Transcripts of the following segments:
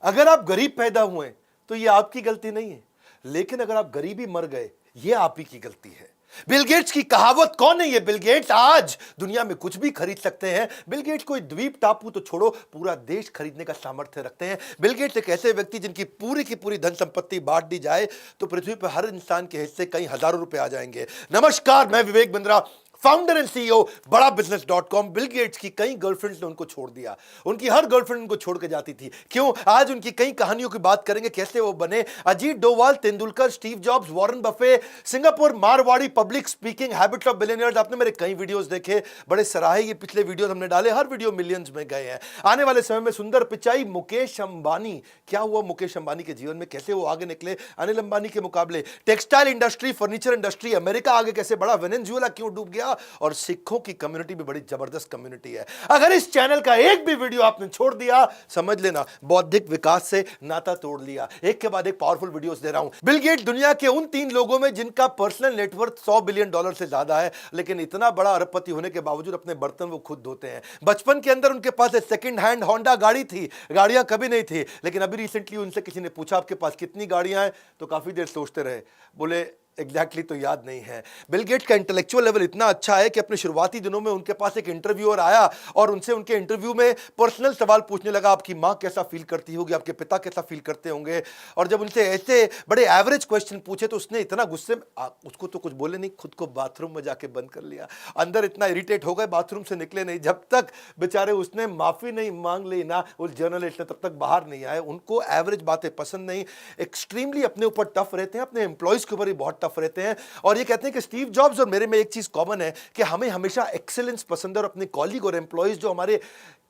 अगर आप गरीब पैदा हुए तो ये आपकी गलती नहीं है, लेकिन अगर आप गरीबी मर गए ये आप ही की गलती है। बिल गेट्स की कहावत कौन है? ये बिल गेट्स आज दुनिया में कुछ भी खरीद सकते हैं। बिल गेट्स कोई द्वीप टापू तो छोड़ो, पूरा देश खरीदने का सामर्थ्य रखते हैं। बिल गेट्स एक ऐसे व्यक्ति जिनकी पूरी की पूरी धन संपत्ति बांट दी जाए तो पृथ्वी पर हर इंसान के हिस्से कई हजारों रुपए आ जाएंगे। नमस्कार, मैं Vivek Bindra, founder and CEO बड़ा बिजनेस.com। बिल गेट्स की कई गर्लफ्रेंड्स ने उनको छोड़ दिया, उनकी हर गर्लफ्रेंड उनको छोड़ के जाती थी। क्यों? आज उनकी कई कहानियों की बात करेंगे, कैसे वो बने। Ajit Doval, Tendulkar, Steve jobs, Warren Buffett, Singapore, Marwari, public speaking, habits of billionaires. आपने मेरे कई वीडियोस देखे, बड़े सराहे ये पिछले वीडियोस हमने डाले, हर वीडियो मिलियंस में गए हैं। आने वाले समय में सुंदर पिचाई, मुकेश अंबानी। क्या हुआ मुकेश अंबानी के जीवन में, कैसे वो आगे निकले अनिल अंबानी के मुकाबले। Textile industry, furniture industry, America आगे कैसे बढ़ा, वेनेजुएला क्यों डूब गया, और सिखों की कम्युनिटी भी बड़ी जबरदस्त कम्युनिटी है। अगर इस चैनल का एक भी वीडियो आपने छोड़ दिया, समझ लेना बौद्धिक विकास से नाता तोड़ लिया। एक के बाद एक पावरफुल वीडियोस दे रहा हूं। बिल गेट दुनिया के उन 3 लोगों में जिनका पर्सनल नेटवर्थ $100 बिलियन से ज्यादा है, लेकिन इतना बड़ा अरबपति होने के बावजूद अपने बर्तन वो खुद धोते हैं। बचपन के अंदर उनके पास एक सेकंड हैंड होंडा गाड़ी थी, गाड़ियां कभी नहीं थी, लेकिन अभी रिसेंटली उनसे किसी ने पूछा आपके पास कितनी गाड़ियां हैं, तो काफी देर सोचते रहे, बोले एग्जैक्टली तो याद नहीं है। बिल गेट्स का इंटेलेक्चुअल लेवल इतना अच्छा है कि अपने शुरुआती दिनों में उनके पास एक इंटरव्यूअर आया और उनसे उनके इंटरव्यू में पर्सनल सवाल पूछने लगा, आपकी माँ कैसा फील करती होगी, आपके पिता कैसा फील करते होंगे। और जब उनसे ऐसे बड़े एवरेज क्वेश्चन पूछे तो उसने इतना गुस्से में, उसको तो कुछ बोले नहीं, खुद को बाथरूम में जाके बंद कर लिया। अंदर इतना इरिटेट हो गए, बाथरूम से निकले नहीं जब तक बेचारे उसने माफी नहीं मांग ली ना, उस जर्नलिस्ट ने, तब तक बाहर नहीं आए। उनको एवरेज बातें पसंद नहीं, एक्सट्रीमली अपने ऊपर टफ रहते हैं, अपने एम्प्लॉयज के ऊपर भी बहुत टफ रहते हैं। और ये कहते हैं कि स्टीव जॉब्स और मेरे में एक चीज कॉमन है कि हमें हमेशा एक्सीलेंस पसंद है, और अपने कॉलीग और एम्प्लॉयज जो हमारे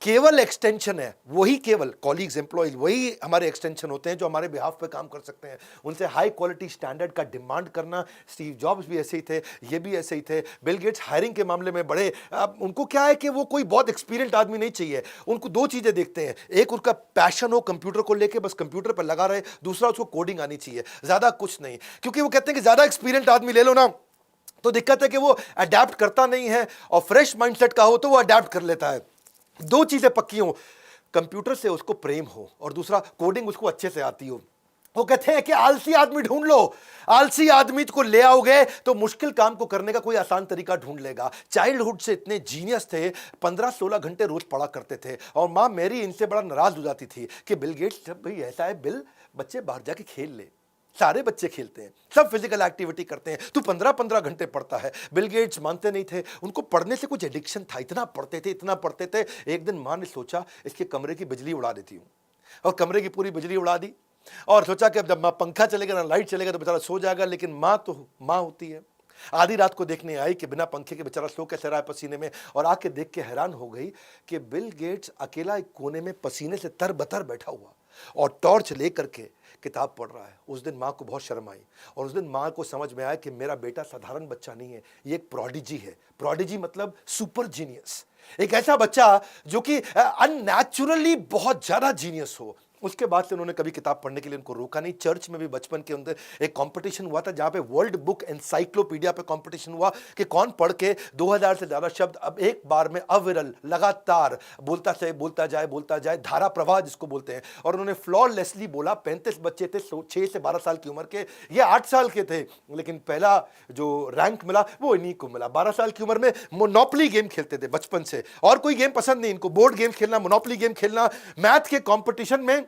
केवल एक्सटेंशन है, वही केवल कॉलीग्स एम्प्लॉयज वही हमारे एक्सटेंशन होते हैं जो हमारे बिहाफ पे काम कर सकते हैं। उनसे हाई क्वालिटी स्टैंडर्ड का डिमांड करना। स्टीव जॉब्स भी ऐसे ही थे, ये भी ऐसे ही थे। बिल गेट्स हायरिंग के मामले में बड़े, उनको क्या है कि वो कोई बहुत एक्सपीरियंस्ड आदमी नहीं चाहिए, उनको 2 चीजें देखते हैं, एक उनका पैशन हो कंप्यूटर को लेके, बस कंप्यूटर पर लगा रहे, दूसरा उसको कोडिंग आनी चाहिए, ज्यादा कुछ नहीं। क्योंकि वो कहते हैं कि ज्यादा एक्सपीरियंस्ड आदमी ले लो ना तो दिक्कत है कि वो अडेप्ट करता नहीं है, और फ्रेश माइंडसेट का हो तो वो अडेप्ट कर लेता है। 2 चीजें पक्की हो, कंप्यूटर से उसको प्रेम हो और दूसरा कोडिंग उसको अच्छे से आती हो। वो कहते हैं कि आलसी आदमी ढूंढ लो, आलसी आदमी को ले आओगे तो मुश्किल काम को करने का कोई आसान तरीका ढूंढ लेगा। चाइल्डहुड से इतने जीनियस थे, 15-16 घंटे रोज पढ़ा करते थे, और मां मेरी इनसे बड़ा नाराज हो जाती थी कि बिल गेट्स, भाई ऐसा है बिल, बच्चे बाहर जाके खेल ले, सारे बच्चे खेलते हैं, सब फिजिकल एक्टिविटी करते हैं, तू 15-15 घंटे पढ़ता है। बिल गेट्स मानते नहीं थे, उनको पढ़ने से कुछ एडिक्शन था, इतना पढ़ते थे, इतना पढ़ते थे। एक दिन मां ने सोचा इसके कमरे की बिजली उड़ा देती हूं, और कमरे की पूरी बिजली उड़ा दी, और सोचा कि अब जब पंखा चलेगा ना लाइट चलेगा तो बेचारा सो जाएगा। लेकिन मां तो मां होती है, आधी रात को देखने आई कि बिना पंखे के बेचारा सो कैसे रहा है पसीने में, और आके देख के हैरान हो गई कि बिल गेट्स अकेला एक कोने में पसीने से तरबतर बैठा हुआ और टॉर्च लेकर के किताब पढ़ रहा है। उस दिन मां को बहुत शर्म आई, और उस दिन मां को समझ में आया कि मेरा बेटा साधारण बच्चा नहीं है, ये एक प्रोडिजी है। प्रोडिजी मतलब सुपर जीनियस, एक ऐसा बच्चा जो कि अननेचुरली बहुत ज्यादा जीनियस हो। उसके बाद से उन्होंने कभी किताब पढ़ने के लिए उनको रोका नहीं। चर्च में भी बचपन के अंदर एक कंपटीशन हुआ था, जहां पे वर्ल्ड बुक एनसाइक्लोपीडिया पे कंपटीशन हुआ कि कौन पढ़ के 2000 से ज्यादा शब्द अब एक बार में अविरल लगातार बोलता जाए, धारा प्रवाह जिसको बोलते हैं। और उन्होंने फ्लॉलेसली बोला। 35 बच्चे थे, 6 से 12 साल की उम्र के, ये 8 साल के थे, लेकिन पहला जो रैंक मिला वो इन्हीं को मिला। 12 साल की उम्र में मोनोपोली गेम खेलते थे बचपन से, और कोई गेम पसंद नहीं इनको, बोर्ड गेम खेलना, मोनोपोली गेम खेलना। मैथ के कॉम्पिटिशन में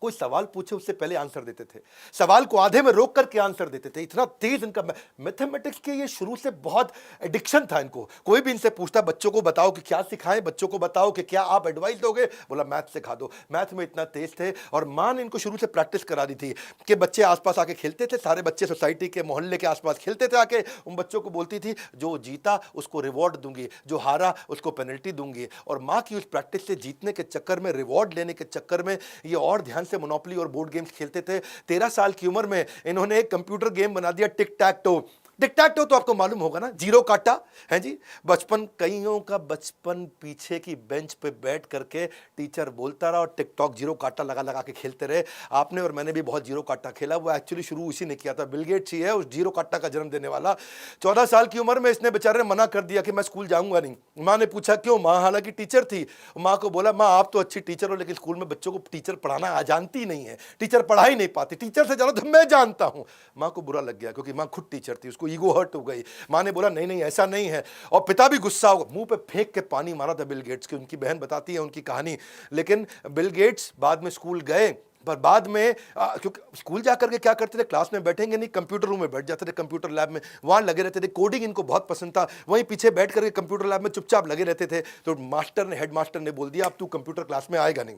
कोई सवाल पूछे उससे पहले आंसर देते थे, सवाल को आधे में रोक करके आंसर देते थे, इतना तेज इनका मैथमेटिक्स के, ये शुरू से बहुत एडिक्शन था इनको। कोई भी इनसे पूछता बच्चों को बताओ कि क्या सिखाएं, बच्चों को बताओ कि क्या आप एडवाइस दोगे, बोला मैथ सिखा दो। मैथ में इतना तेज थे, और मां ने इनको शुरू से प्रैक्टिस करा दी थी कि बच्चे आसपास आके खेलते थे, सारे बच्चे सोसाइटी के मोहल्ले के आसपास खेलते थे आके, उन बच्चों को बोलती थी जो जीता उसको रिवॉर्ड दूंगी, जो हारा उसको पेनल्टी दूंगी। और मां की उस प्रैक्टिस से जीतने के चक्कर में, रिवॉर्ड लेने के चक्कर में, ये और ध्यान से मोनोपोली और बोर्ड गेम्स खेलते थे। 13 साल की उम्र में इन्होंने एक कंप्यूटर गेम बना दिया, टिक टैक टो। टिक टैक टो तो आपको मालूम होगा ना, जीरो काटा है जी। बचपन, कईयों का बचपन पीछे की बेंच पे बैठ करके टीचर बोलता रहा और टिकटॉक जीरो काटा लगा लगा के खेलते रहे। आपने और मैंने भी बहुत जीरो काटा खेला। वो एक्चुअली शुरू इसी ने किया था, बिल गेट्स ही है उस जीरो काटा का जन्म देने वाला। 14 साल की उम्र में इसने बेचारे ने मना कर दिया कि मैं स्कूल जाऊंगा नहीं। माँ ने पूछा क्यों? माँ हालांकि टीचर थी। माँ को बोला, माँ आप तो अच्छी टीचर हो लेकिन स्कूल में बच्चों को टीचर पढ़ाना आ जानती नहीं है, टीचर पढ़ा ही नहीं पाती, टीचर से ज्यादा तो मैं जानता हूं। माँ को बुरा लग गया क्योंकि माँ खुद टीचर थी, उसको ईगो हर्ट हो गई। माँ ने बोला नहीं नहीं ऐसा नहीं है, और पिता भी गुस्सा हो, मुंह पे फेंक के पानी मारा था बिल गेट्स की। उनकी बहन बताती है उनकी कहानी। लेकिन बिल गेट्स बाद में स्कूल गए, पर बाद में क्योंकि स्कूल जाकर के क्या करते थे, क्लास में बैठेंगे नहीं, कंप्यूटर रूम में बैठ जाते थे, कंप्यूटर लैब में वहां लगे रहते थे। कोडिंग इनको बहुत पसंद था, वहीं पीछे बैठ करके कंप्यूटर लैब में चुपचाप लगे रहते थे। तो मास्टर ने, हेड मास्टर ने बोल दिया अब तू कंप्यूटर क्लास में आएगा नहीं,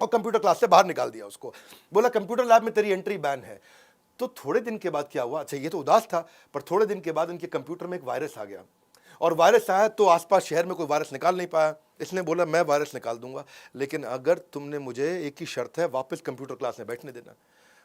और कंप्यूटर क्लास से बाहर निकाल दिया उसको। बोला कंप्यूटर लैब में तेरी एंट्री बैन है। तो थोड़े दिन के बाद क्या हुआ, अच्छा ये तो उदास था, पर थोड़े दिन के बाद उनके कंप्यूटर में एक वायरस आ गया, और वायरस आया तो आसपास शहर में कोई वायरस निकाल नहीं पाया। इसने बोला मैं वायरस निकाल दूंगा, लेकिन अगर तुमने मुझे, एक ही शर्त है, वापस कंप्यूटर क्लास में बैठने देना।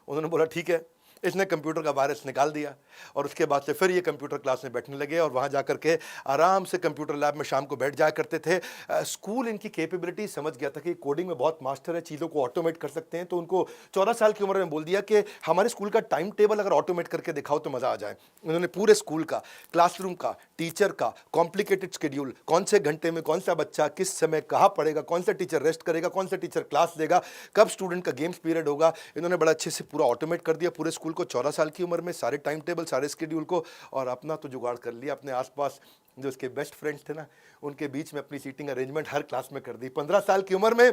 उन्होंने बोला ठीक है। इसने कंप्यूटर का वायरस निकाल दिया, और उसके बाद से फिर ये कंप्यूटर क्लास में बैठने लगे, और वहाँ जा करके आराम से कंप्यूटर लैब में शाम को बैठ जाया करते थे। स्कूल इनकी कैपेबिलिटी समझ गया था कि कोडिंग में बहुत मास्टर है, चीज़ों को ऑटोमेट कर सकते हैं। तो उनको 14 साल की उम्र में बोल दिया कि हमारे स्कूल का टाइम टेबल अगर ऑटोमेट करके दिखाओ तो मज़ा आ जाए। उन्होंने पूरे स्कूल का, क्लासरूम का, टीचर का कॉम्प्लिकेटेड शेड्यूल, कौन से घंटे में कौन सा बच्चा किस समय कहाँ पढ़ेगा, कौन सा टीचर रेस्ट करेगा, कौन सा टीचर क्लास देगा, कब स्टूडेंट का गेम्स पीरियड होगा, इन्होंने बड़ा अच्छे से पूरा ऑटोमेट कर दिया पूरे स्कूल को 14 साल की उम्र में, सारे टाइम टेबल, सारे शेड्यूल को। और अपना तो जुगाड़ कर लिया, अपने आसपास जो उसके बेस्ट फ्रेंड्स थे ना, उनके बीच में अपनी सीटिंग अरेंजमेंट हर क्लास में कर दी। 15 साल की उम्र में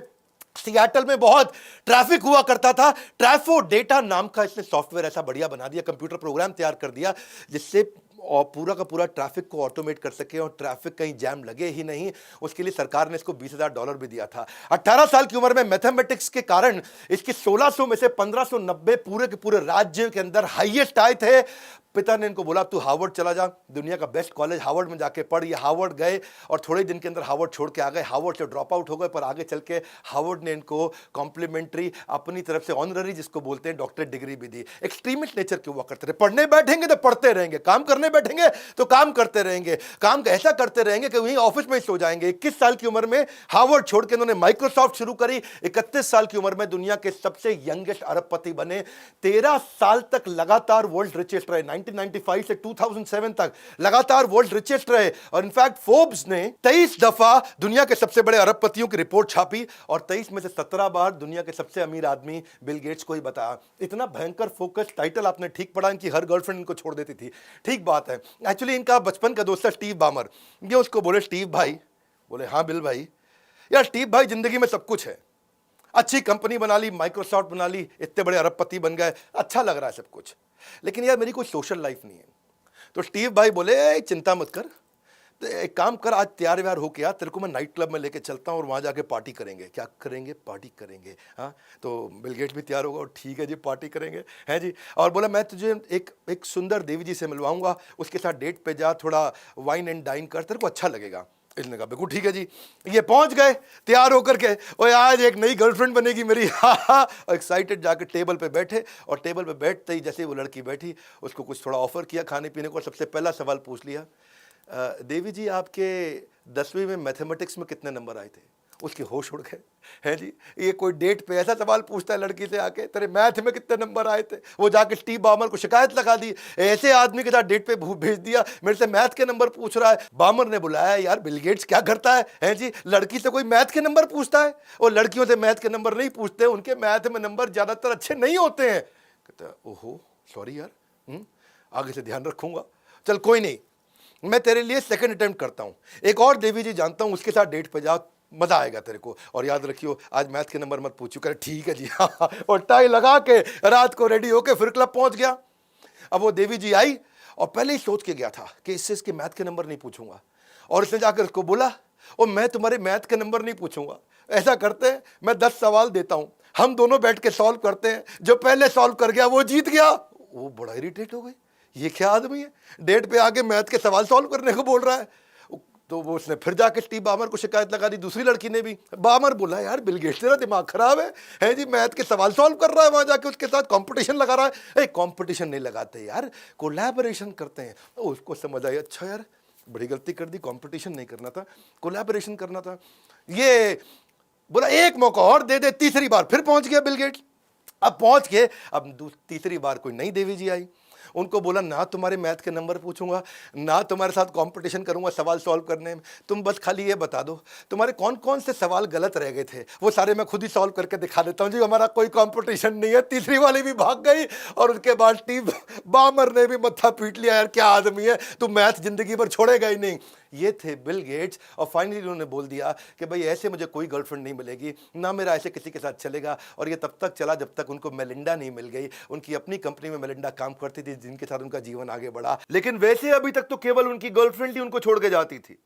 सियाटल में बहुत ट्रैफिक हुआ करता था। ट्रैफो डेटा नाम का इसने सॉफ्टवेयर ऐसा बढ़िया बना दिया, कंप्यूटर प्रोग्राम तैयार कर दिया जिससे और पूरा का पूरा ट्रैफिक को ऑटोमेट कर सके, और ट्रैफिक कहीं जैम लगे ही नहीं। उसके लिए सरकार ने इसको $20,000 भी दिया था। 18 साल की उम्र में मैथमेटिक्स के कारण इसके 1600 में से 1590 पूरे के पूरे राज्य के अंदर हाईएस्ट आए थे। पिता ने इनको बोला तू हार्वर्ड चला जा, दुनिया का बेस्ट कॉलेज हार्वर्ड में जाके पढ़। ये हार्वर्ड गए और थोड़े दिन के अंदर हार्वर्ड छोड़ के आ गए। हार्वर्ड से ड्रॉप आउट हो गए, पर आगे चल के हार्वर्ड ने इनको कॉम्प्लीमेंट्री अपनी तरफ से ऑनररी, जिसको बोलते हैं डॉक्टरेट डिग्री भी दी। एक्सट्रीमिस्ट नेचर के हुआ करते थे, पढ़ने बैठेंगे तो पढ़ते रहेंगे, काम करने बैठेंगे तो काम करते रहेंगे, काम ऐसा करते रहेंगे कि वहीं ऑफिस में सो जाएंगे। 21 साल की उम्र में हार्वर्ड छोड़ के इन्होंने माइक्रोसॉफ्ट शुरू करी। 31 साल की उम्र में दुनिया के सबसे यंगेस्ट अरबपति बने। 13 साल तक लगातार वर्ल्ड रिचेस्ट रहे। 1995 से 2007 तक लगातार वर्ल्ड रिचेस्ट रहे। और इनफैक्ट फोर्ब्स ने 23 दफा दुनिया के सबसे बड़े अरबपतियों की रिपोर्ट छापी, और 23 में से 17 बार दुनिया के सबसे अमीर आदमी बिल गेट्स को ही बताया। इतना भयंकर फोकस, टाइटल आपने ठीक पढ़ा, इनकी हर गर्लफ्रेंड इनको छोड़ देती थी। ठीक बात है। एक्चुअली इनका बचपन का दोस्त था स्टीव बामर। ये उसको बोले स्टीव भाई, बोले हाँ बिल भाई। यार स्टीव भाई जिंदगी में सब कुछ है, अच्छी कंपनी बना ली, माइक्रोसॉफ्ट बना ली, इतने बड़े अरबपति बन गए, अच्छा लग रहा है सब कुछ, लेकिन यार मेरी कोई सोशल लाइफ नहीं है। तो स्टीव भाई बोले चिंता मत कर, तो एक काम कर, आज तैयार व्यार हो गया, तेरे को मैं नाइट क्लब में लेके चलता हूँ और वहाँ जाके पार्टी करेंगे। क्या करेंगे? पार्टी करेंगे। हाँ, तो बिल गेट्स भी तैयार होगा और ठीक है जी पार्टी करेंगे, हैं जी। और बोला मैं तुझे एक सुंदर देवी जी से मिलवाऊंगा, उसके साथ डेट पे जा, थोड़ा वाइन एंड डाइन कर, तेरे को अच्छा लगेगा। इसने कहा बिल्कुल ठीक है जी। ये पहुंच गए तैयार होकर के, और आज एक नई गर्लफ्रेंड बनेगी मेरी, हाँ। एक्साइटेड जाकर टेबल पे बैठे, और टेबल पे बैठते ही जैसे वो लड़की बैठी, उसको कुछ थोड़ा ऑफर किया खाने पीने को। सबसे पहला सवाल पूछ लिया, देवी जी आपके 10वीं में मैथमेटिक्स में कितने नंबर आए थे? उसके होश उड़ गए, हैं जी। ये कोई डेट पे ऐसा सवाल पूछता है लड़की से आके, तेरे मैथ में कितने नंबर आए थे? वो जाके स्टीव बामर को शिकायत लगा दी, ऐसे आदमी के साथ डेट पे भेज दिया, मेरे से मैथ के नंबर पूछ रहा है। बामर ने बुलाया, यार बिल गेट्स क्या करता है, हैं जी, लड़की से कोई मैथ के नंबर पूछता है? और लड़कियों से मैथ के नंबर नहीं पूछते, उनके मैथ में नंबर ज्यादातर अच्छे नहीं होते हैं। कहता ओहो सॉरी यार, आगे से ध्यान रखूंगा, चल कोई नहीं, मैं तेरे लिए सेकंड अटेम्प्ट करता हूं, एक और देवी जी जानता हूं, उसके साथ डेट पे जा, मजा आएगा तेरे को, और याद रखियो आज मैथ के नंबर मत पूछियो। करे ठीक है जी, हाँ। और टाई लगा के रात को रेडी होके फिर क्लब पहुंच गया। अब वो देवी जी आई और पहले ही सोच के गया था कि इससे इसके मैथ के नंबर नहीं पूछूंगा, और इसने जाकर उसको बोला और मैं तुम्हारे मैथ के नंबर नहीं पूछूंगा, ऐसा करते हैं मैं 10 सवाल देता हूं, हम दोनों बैठ के सॉल्व करते हैं, जो पहले सॉल्व कर गया वो जीत गया। वो बड़ा इरिटेट हो गई, ये क्या आदमी है, डेट पे आके मैथ के सवाल सॉल्व करने को बोल रहा है। तो वो उसने फिर जाके स्टीव बामर को शिकायत लगा दी, दूसरी लड़की ने भी। बामर बोला यार बिल गेट्स तेरा दिमाग खराब है जी, मैथ के सवाल सॉल्व कर रहा है वहां जाके, उसके साथ कंपटीशन लगा रहा है। कंपटीशन नहीं लगाते यार, कोलैबोरेशन करते हैं। तो उसको समझ आई, अच्छा यार बड़ी गलती कर दी, कंपटीशन नहीं करना था, कोलैबोरेशन करना था। ये बोला एक मौका और दे दे, तीसरी बार फिर पहुंच गया बिल गेट्स। अब पहुंच के अब तीसरी बार कोई नई देवी जी आई, उनको बोला ना तुम्हारे मैथ के नंबर पूछूंगा, ना तुम्हारे साथ कंपटीशन करूंगा सवाल सॉल्व करने में, तुम बस खाली ये बता दो तुम्हारे कौन कौन से सवाल गलत रह गए थे, वो सारे मैं खुद ही सॉल्व करके दिखा देता हूं जी, हमारा कोई कंपटीशन नहीं है। तीसरी वाली भी भाग गई और उसके बाद स्टीव बामर ने भी मत्था पीट लिया, यार क्या आदमी है तू, मैथ जिंदगी भर छोड़ेगा ही नहीं। ये थे बिल गेट्स। और फाइनली उन्होंने बोल दिया कि भाई ऐसे मुझे कोई गर्लफ्रेंड नहीं मिलेगी, ना मेरा ऐसे किसी के साथ चलेगा। और ये तब तक चला जब तक उनको मेलिंडा नहीं मिल गई। उनकी अपनी कंपनी में मेलिंडा काम करती थी, जिनके साथ उनका जीवन आगे बढ़ा। लेकिन वैसे अभी तक तो केवल उनकी गर्लफ्रेंड ही उनको छोड़ के जाती थी,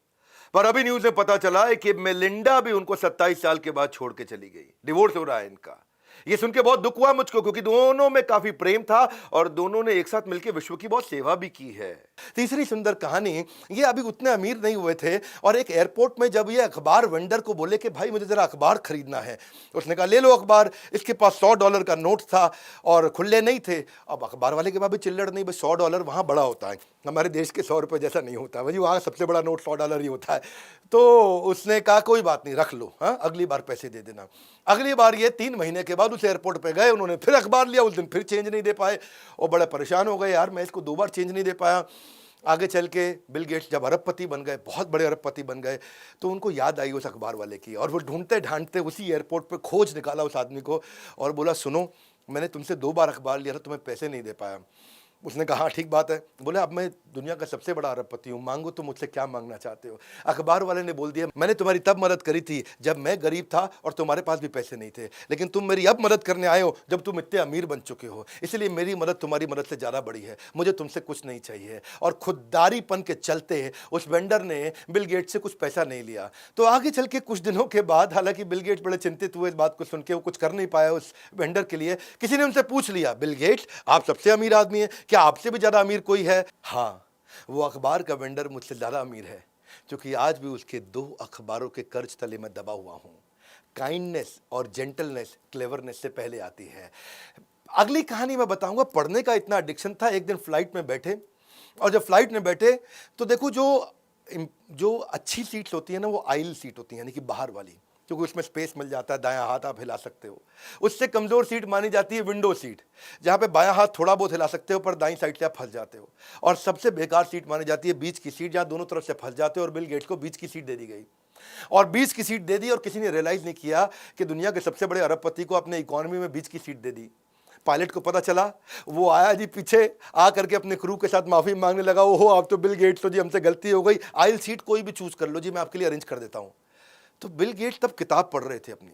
पर अभी न्यूज में पता चला है कि मेलिंडा भी उनको 27 साल के बाद छोड़ के चली गई, डिवोर्स हो रहा है इनका। ये सुन के बहुत दुख हुआ मुझको, क्योंकि दोनों में काफी प्रेम था और दोनों ने एक साथ मिलकर विश्व की बहुत सेवा भी की है। तीसरी सुंदर कहानी, ये अभी उतने अमीर नहीं हुए थे और एक एयरपोर्ट में जब ये अखबार वेंडर को बोले कि भाई मुझे जरा अखबार खरीदना है, उसने कहा ले लो अखबार। इसके पास $100 का नोट था और खुले नहीं थे। अब अखबार वाले के पास भी चिल्लड़ नहीं, बस $100 वहां बड़ा होता है, हमारे देश के 100 रुपए जैसा नहीं होता भाई, वहां सबसे बड़ा नोट $100 ही होता है। तो उसने कहा कोई बात नहीं रख लो, हाँ अगली बार पैसे दे देना। अगली बार ये 3 महीने के बाद उस एयरपोर्ट पे गए, उन्होंने फिर अखबार लिया, उस दिन फिर चेंज नहीं दे पाए और बड़े परेशान हो गए, यार मैं इसको 2 बार चेंज नहीं दे पाया। आगे चल के बिल गेट्स जब अरबपति बन गए, बहुत बड़े अरबपति बन गए, तो उनको याद आई उस अखबार वाले की और वो ढूंढते ढांढते उसी एयरपोर्ट पे खोज निकाला उस आदमी को और बोला सुनो मैंने तुमसे 2 बार अखबार लिया था, तुम्हें पैसे नहीं दे पाया। उसने कहा हाँ ठीक बात है। बोले अब मैं दुनिया का सबसे बड़ा अरबपति हूँ, मांगो तुम मुझसे क्या मांगना चाहते हो। अखबार वाले ने बोल दिया मैंने तुम्हारी तब मदद करी थी जब मैं गरीब था और तुम्हारे पास भी पैसे नहीं थे, लेकिन तुम मेरी अब मदद करने आए हो जब तुम इतने अमीर बन चुके हो, इसलिए मेरी मदद तुम्हारी मदद से ज़्यादा बड़ी है, मुझे तुमसे कुछ नहीं चाहिए। और खुददारीपन के चलते उस वेंडर ने बिल गेट्स से कुछ पैसा नहीं लिया। तो आगे चल के कुछ दिनों के बाद, हालांकि बिल गेट्स बड़े चिंतित हुए इस बात को सुन के, वो कुछ कर नहीं पाया उस वेंडर के लिए। किसी ने उनसे पूछ लिया बिल गेट्स आप सबसे अमीर आदमी हैं, क्या आपसे भी ज़्यादा अमीर कोई है? हाँ वो अखबार का वेंडर मुझसे ज़्यादा अमीर है, क्योंकि आज भी उसके 2 अखबारों के कर्ज तले में दबा हुआ हूँ। काइंडनेस और जेंटलनेस क्लेवरनेस से पहले आती है। अगली कहानी मैं बताऊंगा। पढ़ने का इतना एडिक्शन था, एक दिन फ्लाइट में बैठे और जब फ्लाइट में बैठे तो देखो जो अच्छी सीट्स होती है ना वो आइल सीट होती है, यानी कि बाहर वाली, क्योंकि उसमें स्पेस मिल जाता है, दायां हाथ आप हिला सकते हो। उससे कमज़ोर सीट मानी जाती है विंडो सीट, जहाँ पे बायां हाथ थोड़ा बहुत हिला सकते हो पर दाईं साइड से आप फंस जाते हो। और सबसे बेकार सीट मानी जाती है बीच की सीट, जहाँ दोनों तरफ से फंस जाते हो, और बिल गेट्स को बीच की सीट दे दी गई। और बीच की सीट दे दी और किसी ने रियलाइज़ नहीं किया कि दुनिया के सबसे बड़े अरबपति को अपने इकॉनमी में बीच की सीट दे दी। पायलट को पता चला, वो आया जी पीछे आ करके अपने क्रू के साथ माफ़ी मांगने लगा, ओहो आप तो बिल गेट्स हो जी, हमसे गलती हो गई, आइल सीट कोई भी चूज़ कर लो जी, मैं आपके लिए अरेंज कर देता हूँ। तो बिल गेट्स तब किताब पढ़ रहे थे अपनी।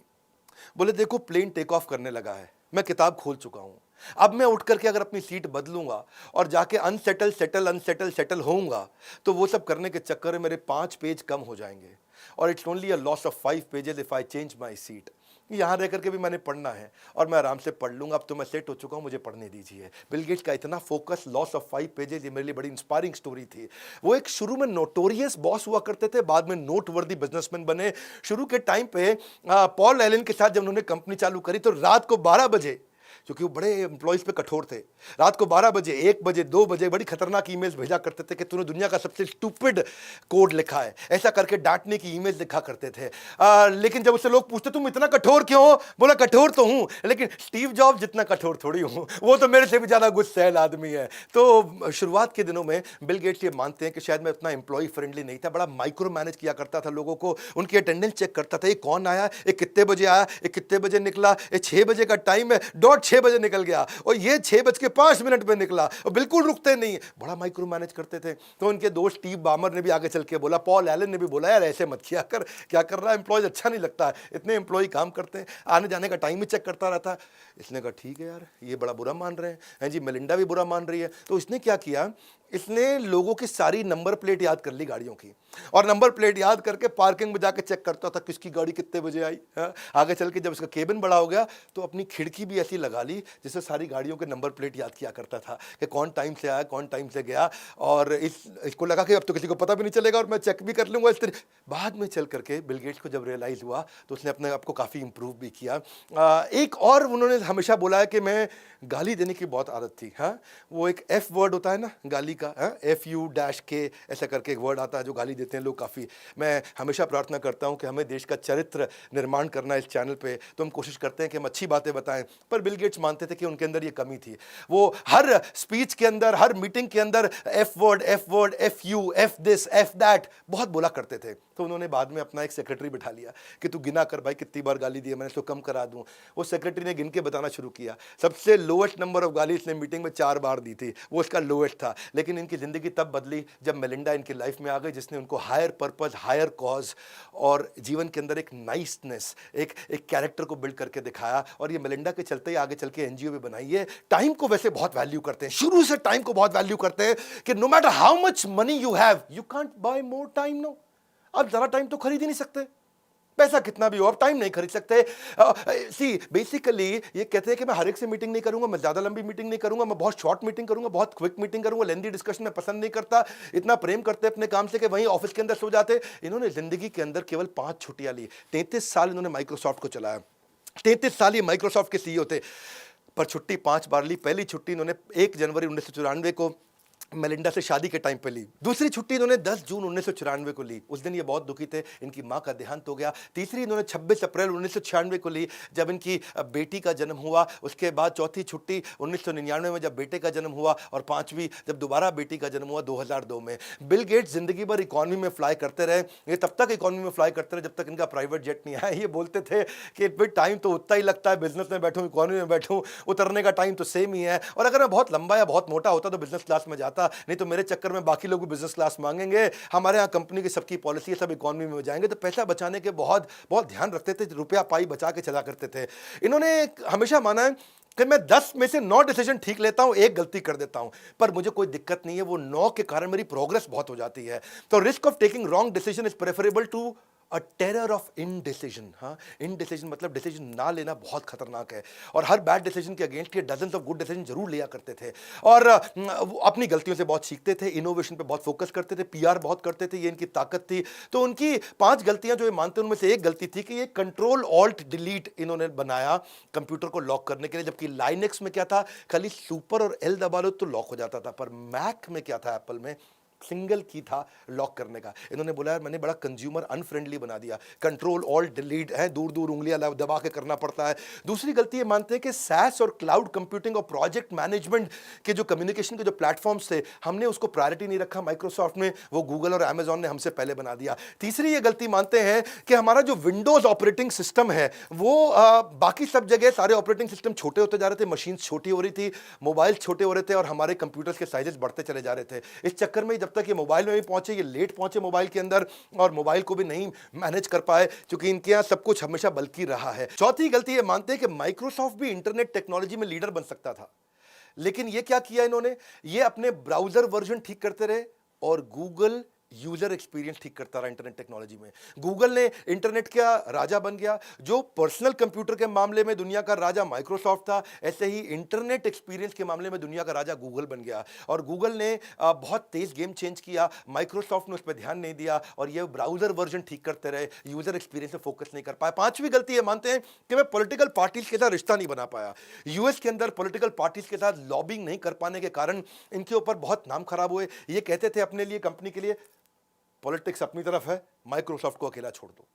बोले देखो प्लेन टेक ऑफ करने लगा है, मैं किताब खोल चुका हूँ, अब मैं उठ करके अगर अपनी सीट बदलूंगा और जाके अनसेटल होऊंगा तो वो सब करने के चक्कर में मेरे 5 पेज कम हो जाएंगे, और it's only a loss of 5 pages if I change my seat. यहाँ रह करके भी मैंने पढ़ना है और मैं आराम से पढ़ लूंगा, अब तो मैं सेट हो चुका हूँ, मुझे पढ़ने दीजिए। बिल गेट्स का इतना फोकस, लॉस ऑफ 5 पेजेस, ये मेरे लिए बड़ी इंस्पायरिंग स्टोरी थी। वो एक शुरू में नोटोरियस बॉस हुआ करते थे, बाद में नोटवर्दी बिजनेसमैन बने। शुरू के टाइम पे पॉल एलन के साथ जब उन्होंने कंपनी चालू करी तो रात को 12 बजे, क्योंकि वो बड़े एम्प्लॉयज़ पे कठोर थे, रात को 12 बजे, 1 बजे, 2 बजे बड़ी खतरनाक ईमेल्स भेजा करते थे कि तूने दुनिया का सबसे स्टूपिड कोड लिखा है, ऐसा करके डांटने की ईमेल्स लिखा करते थे। लेकिन जब उससे लोग पूछते तुम इतना कठोर क्यों हो, बोला कठोर तो हूँ लेकिन स्टीव जॉब जितना कठोर थोड़ी हूँ, वो तो मेरे से भी ज़्यादा गुस्सैल आदमी है। तो शुरुआत के दिनों में बिल गेट्स ये मानते हैं कि शायद मैं उतना एम्प्लॉय फ्रेंडली नहीं था, बड़ा माइक्रो मैनेज किया करता था लोगों को, उनकी अटेंडेंस चेक करता था, ये कौन आया, ये कितने बजे आया, ये कितने बजे निकला, ये 6 बजे का टाइम है, डॉट 6 बजे निकल गया, और ये 6:05 पे निकला, और बिल्कुल रुकते नहीं, बड़ा माइक्रो मैनेज करते थे। तो उनके दोस्त स्टीव बामर ने भी आगे चल के बोला, पॉल एलन ने भी बोला यार ऐसे मत किया कर, क्या कर रहा है, एम्प्लॉयज अच्छा नहीं लगता है, इतने एम्प्लॉय काम करते हैं, आने जाने का टाइम ही चेक करता रहता है। इसने कहा ठीक है यार, ये बड़ा बुरा मान रहे हैं जी, मेलिंडा भी बुरा मान रही है। तो इसने क्या किया, इसने लोगों की सारी नंबर प्लेट याद कर ली गाड़ियों की, और नंबर प्लेट याद करके पार्किंग में जाके चेक करता था किसकी गाड़ी कितने बजे आई। आगे चल के जब इसका केबिन बड़ा हो गया तो अपनी खिड़की भी ऐसी लगा निकाली जिससे सारी गाड़ियों के नंबर प्लेट याद किया करता था कि कौन टाइम से आया, कौन टाइम से गया, और इसको लगा कि अब तो किसी को पता भी नहीं चलेगा और मैं चेक भी कर लूँगा इस तरह। बाद में चल करके बिल गेट्स को जब रियलाइज़ हुआ तो उसने अपने आप को काफ़ी इम्प्रूव भी किया। एक और उन्होंने हमेशा बोला है कि मैं गाली देने की बहुत आदत थी। हाँ, वो एक एफ वर्ड होता है ना गाली का, FU-K ऐसा करके एक वर्ड आता है जो गाली देते हैं लोग काफ़ी। मैं हमेशा प्रार्थना करता हूँ कि हमें देश का चरित्र निर्माण करना इस चैनल पे, तो हम कोशिश करते हैं कि हम अच्छी बातें बताएं, पर बिल गेट्स मानते थे कि उनके अंदर ये कमी थी। वो हर स्पीच के अंदर, हर मीटिंग के अंदर F word, FU, F this, F that बहुत बोला करते थे। तो उन्होंने बाद में अपना एक सेक्रेटरी बिठा लिया कि तू गिना कर भाई कितनी बार गाली दी है, मैंने इसको कम करा दूं। वो सेक्रेटरी ने गिन के बताना शुरू किया। सबसे लोएस्ट नंबर ऑफ गाली इसने मीटिंग में 4 बार दी थी, वो इसका लोएस्ट था। लेकिन इनकी ज़िंदगी तब बदली जब मेलिंडा इनकी लाइफ में आ गई, जिसने उनको हायर पर्पस, हायर कॉज और जीवन के अंदर एक नाइसनेस, एक कैरेक्टर को बिल्ड करके दिखाया। और ये मेलिंडा के चलते ही आगे चल के NGO भी बनाई है। टाइम को वैसे बहुत वैल्यू करते हैं, शुरू से टाइम को बहुत वैल्यू करते हैं कि no matter how much money you have, you can't buy more time. No, आप ज़रा टाइम तो खरीद ही नहीं सकते, पैसा कितना भी हो आप टाइम नहीं खरीद सकते। सी बेसिकली ये कहते हैं कि मैं हर एक से मीटिंग नहीं करूंगा, मैं ज़्यादा लंबी मीटिंग नहीं करूंगा, मैं बहुत शॉर्ट मीटिंग करूंगा, बहुत क्विक मीटिंग करूंगा, लेंदी डिस्कशन मैं पसंद नहीं करता। इतना प्रेम करते अपने काम से कि वहीं ऑफिस के अंदर सो जाते। इन्होंने ज़िंदगी के अंदर केवल 5 छुट्टियां ली। 33 साल इन्होंने माइक्रोसॉफ्ट को चलाया, 33 साल ये माइक्रोसॉफ्ट के CEO थे, पर छुट्टी 5 बार ली। पहली छुट्टी इन्होंने 1 जनवरी 1994 को मेलिंडा से शादी के टाइम पे ली। दूसरी छुट्टी इन्होंने 10 जून 1994 को ली, उस दिन ये बहुत दुखी थे, इनकी मां का देहांत हो गया। तीसरी इन्होंने 26 अप्रैल 1996 को ली, जब इनकी बेटी का जन्म हुआ। उसके बाद चौथी छुट्टी 1999 में जब बेटे का जन्म हुआ, और पांचवी जब दोबारा बेटी का जन्म हुआ 2002 में। बिल गेट्स जिंदगी भर इकॉनमी में फ्लाई करते रहे। ये तब तक इकॉनमी में फ्लाई करते रहे जब तक इनका प्राइवेट जेट नहीं आया। ये बोलते थे कि भाई टाइम तो उतना ही लगता है, बिजनेस में बैठूं, इकॉनमी में बैठूं, उतरने का टाइम तो सेम ही है। और अगर मैं बहुत लंबा या बहुत मोटा होता तो बिजनेस क्लास में जाता, नहीं तो मेरे चक्कर में बाकी लोग भी बिजनेस क्लास मांगेंगे। हमारे यहाँ कंपनी की सबकी पॉलिसी है, सब इकोनॉमी में जाएंगे। तो पैसा बचाने के बहुत बहुत ध्यान रखते थे, रुपया पाई बचा के चला करते थे। इन्होंने हमेशा माना है कि मैं 10 में से 9 डिसीजन ठीक लेता हूं, 1 गलती कर देता हूं, पर मुझे कोई दिक्कत नहीं है, वो 9 के कारण मेरी प्रोग्रेस बहुत हो जाती है। तो risk of taking wrong decision is preferable to a terror of indecision. हाँ, इनडिसीजन मतलब डिसीजन ना लेना बहुत खतरनाक है। और हर बैड डिसीजन के अगेंस्ट ये डजन्स ऑफ गुड डिसीजन जरूर लिया करते थे। और अपनी गलतियों से बहुत सीखते थे, इनोवेशन पे बहुत फोकस करते थे, PR बहुत करते थे, ये इनकी ताकत थी। तो उनकी 5 गलतियां जो ये मानते हैं, उनमें से एक गलती थी कि ये कंट्रोल ऑल्ट डिलीट इन्होंने बनाया कंप्यूटर को लॉक करने के लिए। जबकि लाइनेक्स में क्या था, खाली सुपर और L दबा लो तो लॉक हो जाता था, पर मैक में क्या था, एप्पल में सिंगल की था लॉक करने का। इन्होंने बोला यार मैंने बड़ा कंज्यूमर अनफ्रेंडली बना दिया, कंट्रोल ऑल्ट डिलीट है, दूर दूर उंगलियां दबा के करना पड़ता है। दूसरी गलती ये मानते हैं कि SaaS और क्लाउड कंप्यूटिंग और प्रोजेक्ट मैनेजमेंट के जो कम्युनिकेशन के जो प्लेटफॉर्म्स थे, हमने उसको प्रायोरिटी नहीं रखा माइक्रोसॉफ्ट में, वो गूगल और अमेजॉन ने हमसे पहले बना दिया। तीसरी ये गलती मानते हैं कि हमारा जो विंडोज ऑपरेटिंग सिस्टम है वो बाकी सब जगह सारे ऑपरेटिंग सिस्टम छोटे होते जा रहे थे, मशीन छोटी हो रही थी, मोबाइल छोटे हो रहे थे, और हमारे कंप्यूटर्स के साइजेस बढ़ते चले जा रहे थे। इस चक्कर में जब तक ये मोबाइल में भी पहुंचे, ये लेट पहुंचे मोबाइल के अंदर, और मोबाइल को भी नहीं मैनेज कर पाए, क्योंकि इनके यहां सब कुछ हमेशा बल्कि रहा है। चौथी गलती ये मानते हैं कि माइक्रोसॉफ्ट भी इंटरनेट टेक्नोलॉजी में लीडर बन सकता था, लेकिन ये क्या किया इन्होंने, ये अपने ब्राउजर वर्जन ठीक करते रहे और गूगल यूजर एक्सपीरियंस ठीक करता रहा इंटरनेट टेक्नोलॉजी में। गूगल ने इंटरनेट का राजा बन गया। जो पर्सनल कंप्यूटर के मामले में दुनिया का राजा माइक्रोसॉफ्ट था, ऐसे ही इंटरनेट एक्सपीरियंस के मामले में दुनिया का राजा गूगल बन गया। और गूगल ने बहुत तेज गेम चेंज किया, माइक्रोसॉफ्ट ने उस पर ध्यान नहीं दिया, और ये ब्राउजर वर्जन ठीक करते रहे, यूजर एक्सपीरियंस पे फोकस नहीं कर पाए। पांचवी गलती ये मानते हैं कि मैं पॉलिटिकल पार्टीज के साथ रिश्ता नहीं बना पाया। यूएस के अंदर पॉलिटिकल पार्टीज के साथ लॉबिंग नहीं कर पाने के कारण इनके ऊपर बहुत नाम खराब हुए। ये कहते थे अपने लिए, कंपनी के लिए, पॉलिटिक्स अपनी तरफ है, माइक्रोसॉफ्ट को अकेला छोड़ दो,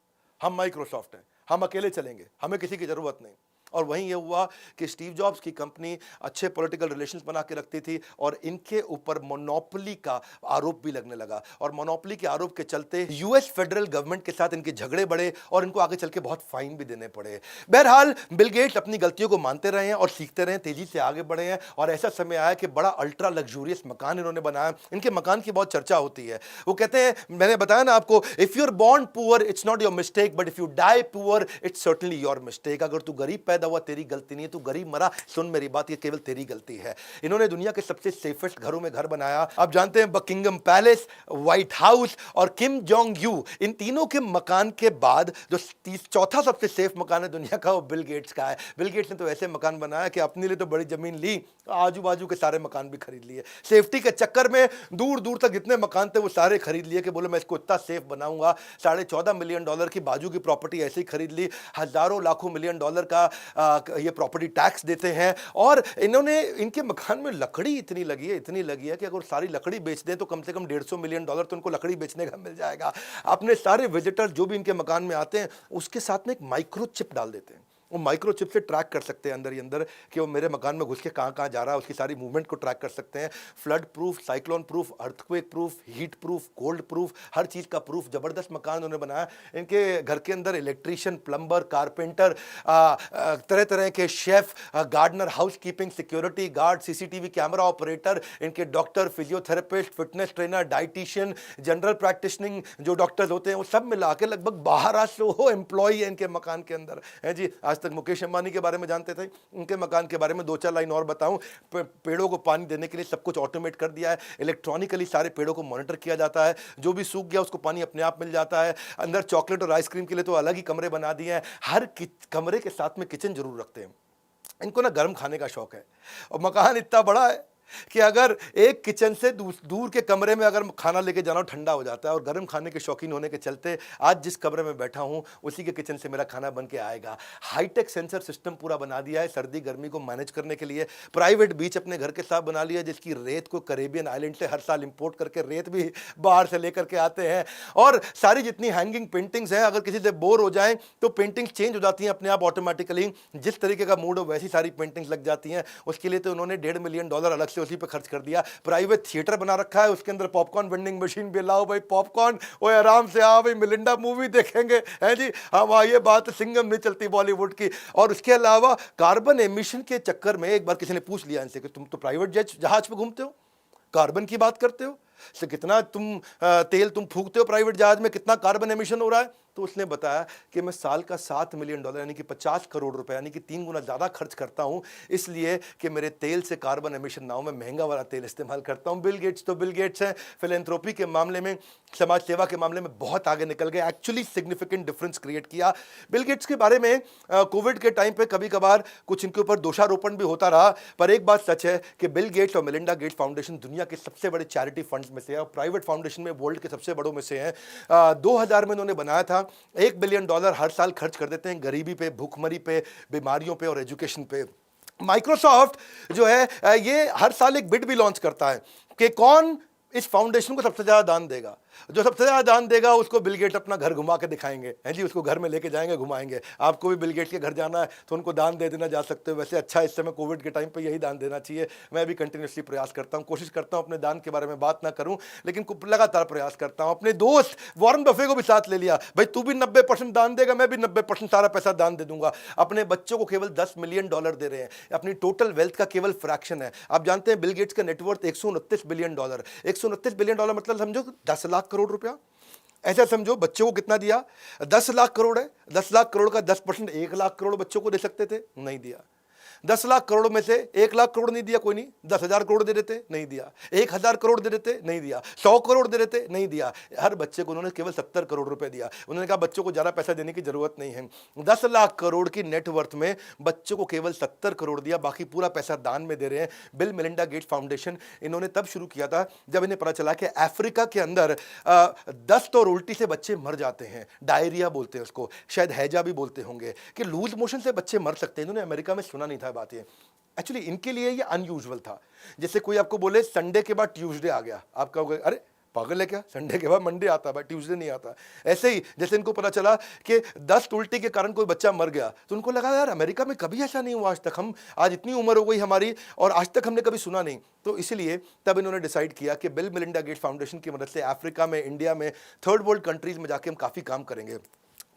हम माइक्रोसॉफ्ट हैं, हम अकेले चलेंगे, हमें किसी की जरूरत नहीं। और वहीं ये हुआ कि स्टीव जॉब्स की कंपनी अच्छे पॉलिटिकल रिलेशंस बना के रखती थी, और इनके ऊपर मोनोपोली का आरोप भी लगने लगा, और मोनोपोली के आरोप के चलते यूएस फेडरल गवर्नमेंट के साथ इनके झगड़े बढ़े, और इनको आगे चल के बहुत फाइन भी देने पड़े। बहरहाल बिल गेट्स अपनी गलतियों को मानते रहे हैं और सीखते रहे, तेजी से आगे बढ़े हैं, और ऐसा समय आया कि बड़ा अल्ट्रा लग्जूरियस मकान इन्होंने बनाया। इनके मकान की बहुत चर्चा होती है। वो कहते हैं, मैंने बताया ना आपको, if you are born poor it's not your mistake, but if you die poor it's certainly your mistake. अगर तू गरीब पैदा पैदा हुआ तेरी गलती नहीं है, तू गरीब मरा, सुन मेरी बात, ये केवल तेरी गलती है। इन्होंने दुनिया के सबसे सेफेस्ट घरों में घर बनाया। आप जानते हैं बकिंगम पैलेस, व्हाइट हाउस और किम जोंग यू, इन तीनों के मकान के बाद जो चौथा सबसे सेफ मकान है दुनिया का, वो बिल गेट्स का है। बिल गेट्स ने तो ऐसे मकान बनाया कि अपने लिए तो बड़ी जमीन ली, आजू बाजू के सारे मकान भी खरीद लिए। सेफ्टी के चक्कर में दूर दूर तक जितने मकान थे वो सारे खरीद लिए कि बोले मैं इसको इतना सेफ बनाऊंगा। $14.5 मिलियन की बाजू की प्रॉपर्टी ऐसे ही खरीद ली। हजारों लाखों मिलियन डॉलर का ये प्रॉपर्टी टैक्स देते हैं। और इन्होंने, इनके मकान में लकड़ी इतनी लगी है कि अगर सारी लकड़ी बेच दें तो कम से कम $150 मिलियन तो उनको लकड़ी बेचने का मिल जाएगा। अपने सारे विजिटर जो भी इनके मकान में आते हैं उसके साथ में एक माइक्रो चिप डाल देते हैं। वो माइक्रो चिप से ट्रैक कर सकते हैं अंदर ही अंदर कि वो मेरे मकान में घुस के कहाँ कहाँ जा रहा है, उसकी सारी मूवमेंट को ट्रैक कर सकते हैं। Flood proof, cyclone proof, earthquake proof, heat proof, cold proof, हर चीज़ का प्रूफ। ज़बरदस्त मकान उन्होंने बनाया। इनके घर के अंदर इलेक्ट्रीशियन, प्लम्बर, कारपेंटर, तरह तरह के chef, gardener, house keeping, security guard, CCTV camera operator, इनके doctor, physiotherapist, fitness trainer, dietitian, general practitioning जो डॉक्टर्स होते हैं, वो सब मिला के लगभग 1200 एम्प्लॉई है इनके मकान के अंदर है जी। आज तक मुकेश अंबानी के बारे में जानते थे, उनके मकान के बारे में 2-4 लाइन और बताऊं। पेड़ों को पानी देने के लिए सब कुछ ऑटोमेट कर दिया है। इलेक्ट्रॉनिकली सारे पेड़ों को मॉनिटर किया जाता है। जो भी सूख गया उसको पानी अपने आप मिल जाता है। अंदर चॉकलेट और आइसक्रीम के लिए तो अलग ही कमरे बना दिए हैं। हर कमरे के साथ में किचन जरूर रखते हैं। इनको ना गर्म खाने का शौक है और मकान इतना बड़ा है कि अगर एक किचन से दूर के कमरे में अगर खाना लेके जाना ठंडा हो जाता है। और गर्म खाने के शौकीन होने के चलते आज जिस कमरे में बैठा हूं उसी के किचन से मेरा खाना बन के आएगा। हाईटेक सेंसर सिस्टम पूरा बना दिया है सर्दी गर्मी को मैनेज करने के लिए। प्राइवेट बीच अपने घर के साथ बना लिया जिसकी रेत को कैरेबियन आइलैंड से हर साल इंपोर्ट करके रेत भी बाहर से लेकर के आते हैं। और सारी जितनी हैंगिंग पेंटिंग्स हैं, अगर किसी से बोर हो जाएं तो पेंटिंग्स चेंज हो जाती हैं अपने आप ऑटोमेटिकली। जिस तरीके का मूड हो वैसी सारी पेंटिंग्स लग जाती हैं। उसके लिए तो उन्होंने $1.5 मिलियन अलग से उसी पे खर्च कर दिया। प्राइवेट थिएटर बना रखा है, उसके अंदर पॉपकॉर्न वेंडिंग मशीन भी लाओ भाई पॉपकॉर्न, ओए आराम से आओ भाई मिलिंडा मूवी देखेंगे है जी। हम ये बात सिंगम नहीं चलती बॉलीवुड की। और उसके अलावा कार्बन एमिशन के चक्कर में एक बार किसी ने पूछ लिया इनसे कि तुम तो प्राइवेट जहाज पे घूमते हो, कार्बन की बात करते हो, से कितना तुम तेल तुम फूकते हो प्राइवेट जहाज में, कितना कार्बन एमिशन हो रहा है। तो उसने बताया कि मैं साल का $7 मिलियन यानी कि 50 करोड़ रुपए यानी कि 3 गुना ज़्यादा खर्च करता हूं, इसलिए कि मेरे तेल से कार्बन एमिशन ना हो, मैं महंगा वाला तेल इस्तेमाल करता हूं। बिल गेट्स तो बिल गेट्स हैं। फिलैंथ्रोपी के मामले में, समाज सेवा के मामले में बहुत आगे निकल गए, एक्चुअली सिग्निफिकेंट डिफरेंस क्रिएट किया। बिल गेट्स के बारे में कोविड के टाइम पे कभी कभार कुछ इनके ऊपर दोषारोपण भी होता रहा, पर एक बात सच है कि बिल गेट्स और मेलिंडा गेट्स फाउंडेशन दुनिया के सबसे बड़े चैरिटी फंड्स में से है और प्राइवेट फाउंडेशन में वर्ल्ड के सबसे बड़ों में से हैं। 2000 में उन्होंने बनाया था। $1 बिलियन हर साल खर्च कर देते हैं गरीबी पे, भूखमरी पे, बीमारियों पे और एजुकेशन पे। माइक्रोसॉफ्ट जो है ये हर साल एक बिड भी लॉन्च करता है कि कौन इस फाउंडेशन को सबसे ज्यादा दान देगा। जो सबसे ज्यादा दान देगा उसको बिल गेट्स अपना घर घुमा के दिखाएंगे हैं जी, उसको घर में लेके जाएंगे, घुमाएंगे। आपको भी बिल गेट्स के घर जाना है तो उनको दान दे देना जा सकते हो। वैसे अच्छा इस समय कोविड के टाइम पे यही दान देना चाहिए। मैं भी कंटिन्यूसली प्रयास करता हूँ, कोशिश करता हूँ अपने दान के बारे में बात ना करूँ, लेकिन लगातार प्रयास करता हूँ। अपने दोस्त वॉरेन बफे को भी साथ ले लिया, भाई तू भी 90% दान देगा, मैं भी 90% सारा पैसा दान दे दूंगा। अपने बच्चों को केवल $10 मिलियन दे रहे हैं, अपनी टोटल वेल्थ का केवल फ्रैक्शन है। आप जानते हैं बिल गेट्स का नेटवर्थ $129 बिलियन। $129 बिलियन मतलब समझो 10 लाख करोड़ रुपया। ऐसा समझो बच्चों को कितना दिया, 10 लाख करोड़ है, 10 लाख करोड़ का 10% 1 लाख करोड़ बच्चों को दे सकते थे, नहीं दिया। 10 लाख करोड़ में से 1 लाख करोड़ नहीं दिया, कोई नहीं। 10,000 करोड़ दे देते, नहीं दिया। 1,000 करोड़ दे देते, नहीं दिया। 100 करोड़ दे देते, नहीं दिया। हर बच्चे को उन्होंने केवल 70 करोड़ रुपए दिया। उन्होंने कहा बच्चों को ज्यादा पैसा देने की जरूरत नहीं है। 10 लाख करोड़ की नेटवर्थ में बच्चों को केवल 70 करोड़ दिया, बाकी पूरा पैसा दान में दे रहे हैं। बिल मेलिंडा गेट्स फाउंडेशन इन्होंने तब शुरू किया था जब इन्हें पता चला कि अफ्रीका के अंदर दस्त और उल्टी से बच्चे मर जाते हैं। डायरिया बोलते हैं उसको, शायद हैजा भी बोलते होंगे, कि लूज मोशन से बच्चे मर सकते हैं। इन्होंने अमेरिका में सुना नहीं था बात ये। एक्चुअली इनके लिए ये अनयूजुअल था। जैसे कोई आपको बोले संडे के बाद ट्यूसडे आ गया, आप कहोगे अरे पागल है क्या, संडे के बाद मंडे आता है, ट्यूसडे नहीं आता। ऐसे ही जैसे इनको पता चला कि दस्त उल्टी के कारण कोई बच्चा मर गया तो उनको लगा यार अमेरिका में कभी ऐसा नहीं हुआ आज तक, हम आज इतनी उम्र हो गई हमारी और आज तक हमने कभी सुना नहीं। तो इसलिए तब इन्होंने डिसाइड किया कि बिल मेलिंडा गेट्स फाउंडेशन की मदद से अफ्रीका में, इंडिया में, थर्ड वर्ल्ड कंट्रीज में जाके हम काफ़ी काम करेंगे।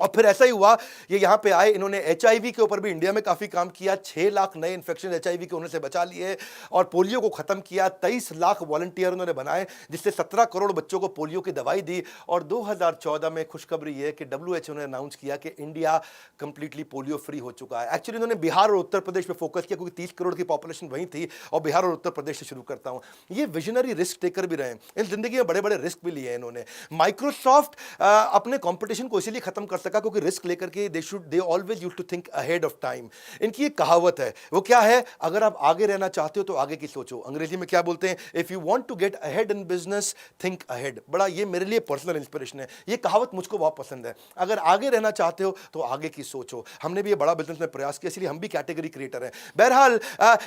और फिर ऐसा ही हुआ, ये यहाँ पे आए, इन्होंने एचआईवी के ऊपर भी इंडिया में काफ़ी काम किया, 6 लाख नए इन्फेक्शन एचआईवी के होने से बचा लिए और पोलियो को ख़त्म किया। 23 लाख वॉलंटियर उन्होंने बनाए जिससे 17 करोड़ बच्चों को पोलियो की दवाई दी। और 2014 में खुशखबरी ये है कि डब्ल्यूएचओ ने अनाउंस किया कि इंडिया कंप्लीटली पोलियो फ्री हो चुका है। एक्चुअली इन्होंने बिहार और उत्तर प्रदेश पे फोकस किया क्योंकि 30 करोड़ की पॉपुलेशन वहीं थी, और बिहार और उत्तर प्रदेश से शुरू करता हूँ। ये विजनरी रिस्क टेकर भी रहे हैं, इन जिंदगी में बड़े बड़े रिस्क भी लिए हैं इन्होंने। माइक्रोसॉफ्ट अपने कॉम्पिटिशन को इसीलिए खत्म कर सका क्योंकि रिस्क लेकर के they always used to think ahead of time. इनकी एक कहावत है, वो क्या है, अगर आप आगे रहना चाहते हो तो आगे की सोचो। अंग्रेजी में क्या बोलते हैं, if you want to get ahead in business think ahead. बड़ा ये मेरे लिए पर्सनल इंस्पिरेशन है, ये कहावत मुझको बहुत पसंद है। अगर आगे रहना चाहते हो तो आगे की सोचो। हमने भी ये बड़ा बिजनेस में प्रयास किया, इसलिए हम भी कैटेगरी क्रिएटर हैं। बहरहाल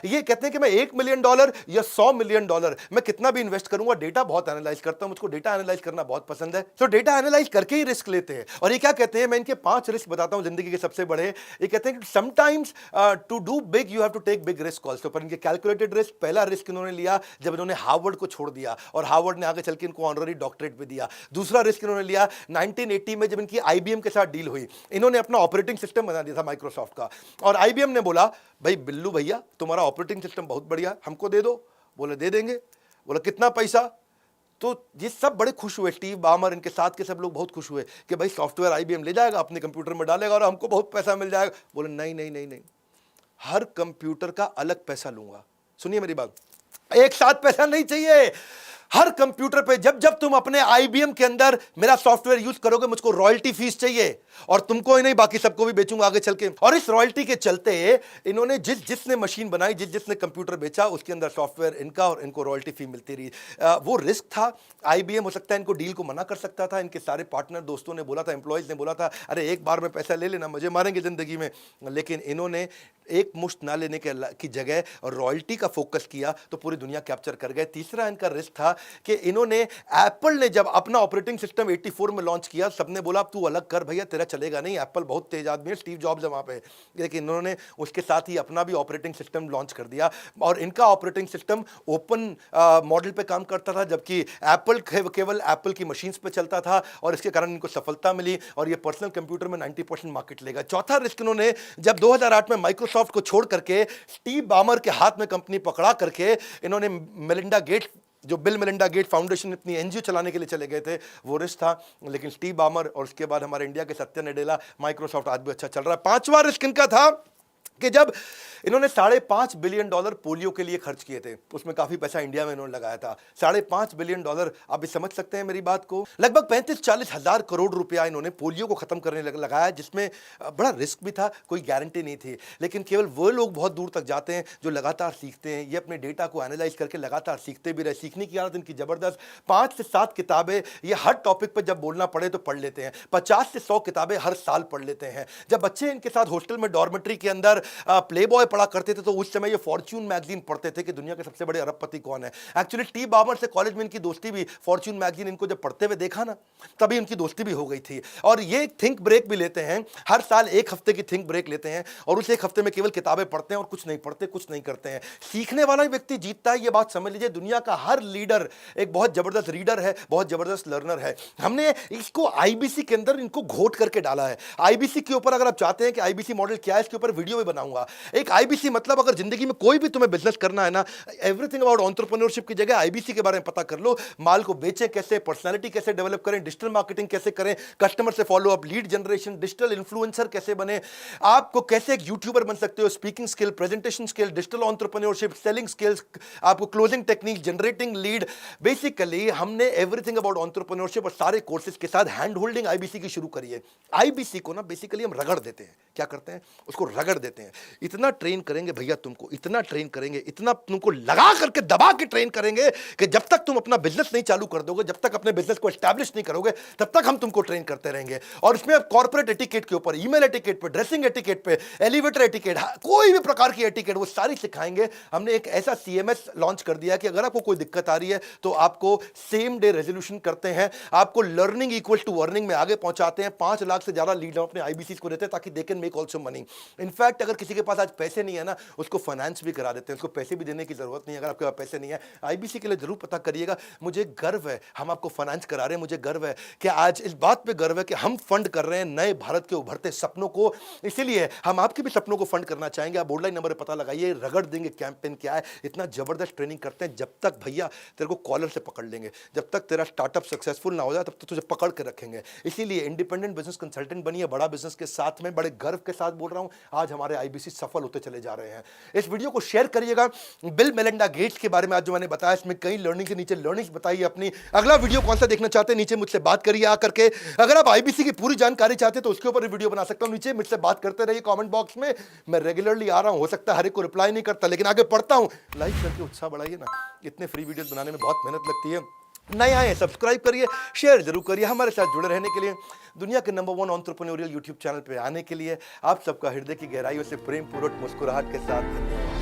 ये कहते हैं कि मैं $1 मिलियन या $100 मिलियन मैं कितना भी इन्वेस्ट करूंगा, डेटा बहुत एनालाइज करता हूं, मुझको डेटा एनालाइज करना बहुत पसंद है। तो डेटा एनालाइज करके ही रिस्क लेते हैं। और ये क्या कहते हैं, मैं इनके 5 रिस्क बताता हूं जिंदगी के सबसे बड़े। ये कहते हैं कि sometimes to do big you have to take big risk also. पर इनके कैलकुलेटेड रिस्क, पहला रिस्क इन्होंने लिया जब इन्होंने हार्वर्ड को छोड़ दिया और हार्वर्ड ने आगे चल के इनको ऑनररी डॉक्टरेट भी दिया। दूसरा रिस्क इन्होंने लिया 1980 में जब इनकी आईबीएम के साथ डील हुई। इन्होंने अपना ऑपरेटिंग सिस्टम बना दिया था माइक्रोसॉफ्ट का, और आईबीएम ने बोला भाई बिल्लू भैया तुम्हारा ऑपरेटिंग सिस्टम बहुत बढ़िया, हमको दे दो। बोले दे देंगे। बोला कितना पैसा? तो ये सब बड़े खुश हुए, स्टीव बामर, इनके साथ के सब लोग बहुत खुश हुए कि भाई सॉफ्टवेयर आईबीएम ले जाएगा, अपने कंप्यूटर में डालेगा और हमको बहुत पैसा मिल जाएगा। बोले नहीं नहीं नहीं नहीं, हर कंप्यूटर का अलग पैसा लूंगा। सुनिए मेरी बात, एक साथ पैसा नहीं चाहिए। हर कंप्यूटर पे जब जब तुम अपने आईबीएम के अंदर मेरा सॉफ्टवेयर यूज करोगे, मुझको रॉयल्टी फीस चाहिए, और तुमको ही नहीं बाकी सबको भी बेचूंगा आगे चल के। और इस रॉयल्टी के चलते इन्होंने जिसने मशीन बनाई, जिसने कंप्यूटर बेचा, उसके अंदर सॉफ्टवेयर इनका और इनको रॉयल्टी फी मिलती रही। वो रिस्क था। आईबीएम हो सकता है इनको डील को मना कर सकता था, इनके सारे पार्टनर दोस्तों ने बोला था, एम्प्लॉयज ने बोला था अरे एक बार में पैसा ले लेना, मुझे मारेंगे जिंदगी में। लेकिन इन्होंने एक मुश्त ना लेने की जगह रॉयल्टी का फोकस किया तो पूरी दुनिया कैप्चर कर गए। तीसरा इनका रिस्क था कि इन्होंने, एप्पल ने जब अपना ऑपरेटिंग सिस्टम 84 में लॉन्च किया, सबने बोला तू अलग कर भैया, तेरा चलेगा नहीं, एप्पल बहुत तेज आदमी है, स्टीव जॉब्स है वहां पे। लेकिन इन्होंने उसके साथ ही अपना भी ऑपरेटिंग सिस्टम लॉन्च कर दिया, और इनका ऑपरेटिंग सिस्टम ओपन मॉडल पे काम करता था, जबकि एप्पल केवल एप्पल की मशीन्स पे चलता था, और इसके कारण इनको सफलता मिली, और ये पर्सनल कंप्यूटर में 90% मार्केट लेगा। चौथा रिस्क इन्होंने, जब 2008 में माइक्रोसॉफ्ट को छोड़ करके स्टीव बामर के हाथ में कंपनी पकड़ा करके इन्होंने मेलिंडा गेट्स, जो बिल मेलिंडा गेट फाउंडेशन इतनी एनजीओ चलाने के लिए चले गए थे, वो रिस्क था। लेकिन स्टीव बामर और उसके बाद हमारे इंडिया के सत्या नडेला, माइक्रोसॉफ्ट आज भी अच्छा चल रहा है। 5वां रिस्क इनका था कि जब इन्होंने $5.5 बिलियन पोलियो के लिए खर्च किए थे, उसमें काफी पैसा इंडिया में इन्होंने लगाया था। $5.5 बिलियन, आप भी समझ सकते हैं मेरी बात को। लगभग 35-40 हजार करोड़ रुपया इन्होंने पोलियो को खत्म करने लगाया, जिसमें बड़ा रिस्क भी था, कोई गारंटी नहीं थी। लेकिन केवल वो लोग बहुत दूर तक जाते हैं जो लगातार सीखते हैं। ये अपने डेटा को एनालाइज करके लगातार सीखते भी रहे, सीखने की आदत इनकी जबरदस्त। 5 से 7 किताबें ये हर टॉपिक पर जब बोलना पड़े तो पढ़ लेते हैं। 50 से 100 किताबें हर साल पढ़ लेते हैं। जब बच्चे इनके साथ हॉस्टल में डॉर्मेट्री के अंदर प्लेबॉय पढ़ा करते थे तो उस समय ये फॉर्च्यून मैगजीन पढ़ते थे कि दुनिया के सबसे बड़े अरबपति कौन है। एक्चुअली टी बामर से कॉलेज में इनकी दोस्ती भी, फॉर्च्यून मैगजीन इनको जब पढ़ते हुए देखा ना, तभी उनकी दोस्ती भी हो गई थी। और ये थिंक ब्रेक भी लेते हैं, हर साल 1 हफ्ते की थिंक ब्रेक लेते हैं, और उस 1 हफ्ते में केवल किताबें पढ़ते हैं और कुछ नहीं पढ़ते, कुछ नहीं करते हैं। सीखने वाला व्यक्ति जीतता है, ये बात समझ लीजिए। दुनिया का हर लीडर एक बहुत जबरदस्त रीडर है, बहुत जबरदस्त लर्नर है। हमने इसको आईबीसी के अंदर इनको घोट करके डाला है। आईबीसी के ऊपर अगर आप चाहते हैं कि आईबीसी मॉडल क्या है, इसके ऊपर वीडियो भी बनाऊंगा। एक आईबीसी मतलब, अगर जिंदगी में कोई भी तुम्हें बिजनेस करना है ना, एवरीथिंग अबाउट एंटरप्रेन्योरशिप की जगह आईबीसी के बारे में पता कर लो। माल को बेचें कैसे, पर्सनालिटी कैसे डेवलप करें, डिजिटल मार्केटिंग कैसे करें, कस्टमर से follow up, lead generation, digital influencer कैसे बने, आपको कैसे एक यूट्यूबर बन सकते हो, speaking skill, presentation skill, digital entrepreneurship, selling skills, आपको closing technique, generating lead. Basically हमने एवरीथिंग अबाउट एंटरप्रेन्योरशिप और सारे कोर्सेज के साथ हैंड होल्डिंग आईबीसी की शुरू करी है। आईबीसी को ना बेसिकली हम रगड़ देते हैं। क्या करते हैं, उसको रगड़ देते हैं। इतना ट्रेन करेंगे भैया तुमको, इतना ट्रेन करेंगे, इतना तुमको लगा करके दबा के ट्रेन करेंगे कि जब तक तुम अपना बिजनेस नहीं चालू कर दोगे, जब तक अपने बिजनेस को एस्टैब्लिश नहीं करोगे, तब तक हम तुमको ट्रेन करते रहेंगे। और इसमें कॉर्पोरेट एटिकेट के ऊपर, ईमेल एटिकेट पे, ड्रेसिंग एटिकेट पे, एलिवेटर एटिकेट, कोई भी प्रकार की एटिकेट वो सारी सिखाएंगे। हमने एक ऐसा सीएमएस लॉन्च कर दिया कि अगर आपको कोई दिक्कत आ रही है तो आपको सेम डे रेजोल्यूशन करते हैं, आपको लर्निंग इक्वल टू अर्निंग में आगे पहुंचाते हैं। 5 लाख से ज्यादा लीड अपने आईबीसी को देते हैं ताकि they can make also money. In fact in fact अगर किसी के पास आज पैसे नहीं है ना, उसको फाइनेंस भी करा देते हैं, उसको पैसे भी देने की जरूरत नहीं है। अगर आपके पास पैसे नहीं है, आईबीसी के लिए जरूर पता करिएगा। मुझे गर्व है हम आपको फाइनेंस करा रहे हैं, मुझे गर्व है कि आज इस बात पे गर्व है कि हम फंड कर रहे हैं नए भारत के उभरते सपनों को। इसीलिए हम आपके भी सपनों को फंड करना चाहेंगे। आप ऑनलाइन नंबर पर पता लगाइए, रगड़ देंगे कैंपेन क्या है। इतना जबरदस्त ट्रेनिंग करते हैं, जब तक भैया तेरे को कॉलर से पकड़ लेंगे, जब तक तेरा स्टार्टअप सक्सेसफुल ना हो जाए तब तक तुझे पकड़ के रखेंगे। इसीलिए इंडिपेंडेंट बिजनेस कंसल्टेंट बनिए, बड़ा बिजनेस के साथ में बड़े गर्व के साथ बोल रहा हूं, आज हमारे आईबीसी सफल होते चले जा रहे हैं। इस वीडियो को शेयर करिएगा। बिल मेलिंडा गेट्स के बारे में आज जो मैंने बताया, इसमें कई लर्निंग के नीचे लर्निंग्स बताइए अपनी। अगला वीडियो कौन सा देखना चाहते हैं नीचे मुझसे बात करिए आकर के। अगर आप आईबीसी की पूरी जानकारी चाहते हैं तो उसके ऊपर वीडियो बना सकता हूं, नीचे मुझसे बात करते रहिए कमेंट बॉक्स में। मैं रेगुलरली आ रहा हूं, हो सकता है हर एक को रिप्लाई नहीं करता, लेकिन आगे पढ़ता हूं। लाइक करके उत्साह बढ़ाइए ना, इतने फ्री वीडियोस बनाने में बहुत मेहनत लगती है। नए आए सब्सक्राइब करिए, शेयर जरूर करिए। हमारे साथ जुड़े रहने के लिए, दुनिया के नंबर 1 एंटरप्रेन्योरियल यूट्यूब चैनल पे आने के लिए आप सबका हृदय की गहराइयों से प्रेम पूर्वक मुस्कुराहट के साथ धन्यवाद।